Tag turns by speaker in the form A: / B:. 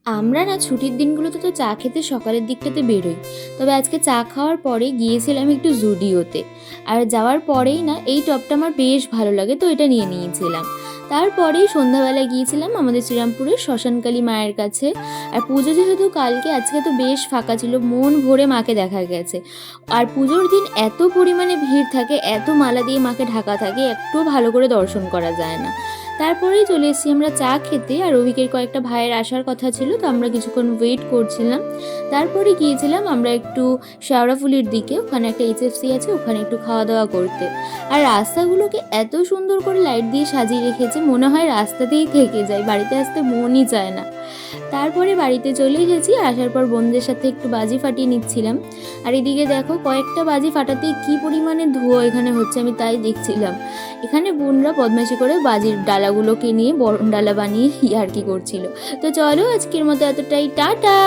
A: আমরা না ছুটির দিনগুলোতে তো চা খেতে সকালের দিকটাতে বেরোই। তবে আজকে চা খাওয়ার পরে গিয়েছিলাম একটু জুডিওতে। আর যাওয়ার পরেই না এই টপটা আমার বেশ ভালো লাগে, তো এটা নিয়ে নিয়েছিলাম। তারপরেই সন্ধ্যাবেলায় গিয়েছিলাম আমাদের শ্রীরামপুরের শ্মশানকালী মায়ের কাছে। আর পুজো যেহেতু কালকে, আজকে তো বেশ ফাঁকা ছিল, মন ভরে মাকে দেখা গেছে। আর পুজোর দিন এত পরিমাণে ভিড় থাকে, এত মালা দিয়ে মাকে ঢাকা থাকে, একটু ভালো করে দর্শন করা যায় না। তারপরেই চলে এসেছি আমরা চা খেতে। আর অভিকের কয়েকটা ভাইয়ের আসার কথা ছিল, তো আমরা কিছুক্ষণ ওয়েট করছিলাম। তারপরে গিয়েছিলাম আমরা একটু শেওড়াফুলির দিকে, ওখানে একটা এইচএফসি আছে, ওখানে একটু খাওয়া দাওয়া করতে। আর রাস্তাগুলোকে এত সুন্দর করে লাইট দিয়ে সাজিয়ে রেখেছে, মনে হয় রাস্তাতেই থেকে যায়, বাড়িতে আসতে মনই চায় না। তারপরে বাড়িতে চলে এসেছি, আসার পর বোনদের সাথে একটু বাজি ফাটিয়ে নিচ্ছিলাম। আর এদিকে দেখো, কয়েকটা বাজি ফাটাতেই কি পরিমাণে ধোঁয়া এখানে হচ্ছে, আমি তাই দেখছিলাম। এখানে বোনরা বদমাইশি করে বাজির ডালাগুলোকে নিয়ে বরণ ডালা বানিয়ে ইয়ার্কি করছিল। তো চলো, আজকের মতো এতটাই, টাটা।